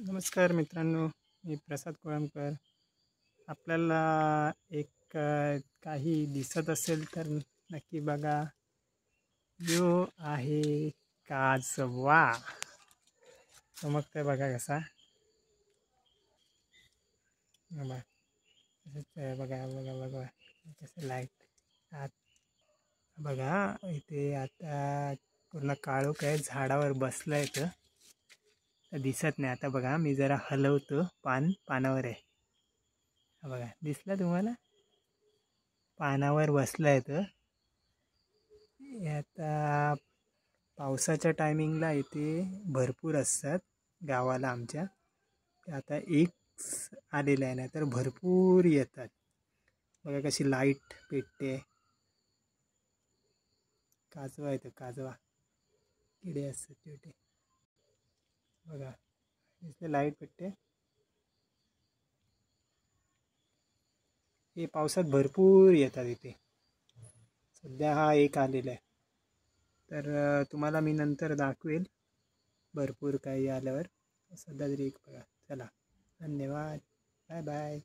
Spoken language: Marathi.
नमस्कार मित्रांनो, मी प्रसाद कोळंबकर. आपल्याला एक काही दिसत असेल तर नक्की बघा. जो आहे काजवा. चमकतंय बघा कसा. बघा बघा बघा बघा कसं लाईट आत बघा. इथे आता पूर्ण काळोख आहे, झाडावर बसलं आहे तर दिसत नाही. आता बघा मी जरा हलवतो, पानावर आहे. बघा दिसला तुम्हाला, पानावर बसला आहे तर. आता पावसाच्या टायमिंगला इथे भरपूर असतात गावाला आमच्या. आता एक आलेला आहे ना तर भरपूर येतात. बघा कशी लाईट पेटते. काजवा येतं, काजवा किडे असतात छोटे. बघा इथे लाईट पेटते. हे पावसात भरपूर येतात इथे. सध्या हा एक आलेला आहे, तर तुम्हाला मी नंतर दाखवेल भरपूर काही आल्यावर. सध्या तरी एक बघा. चला, धन्यवाद, बाय बाय.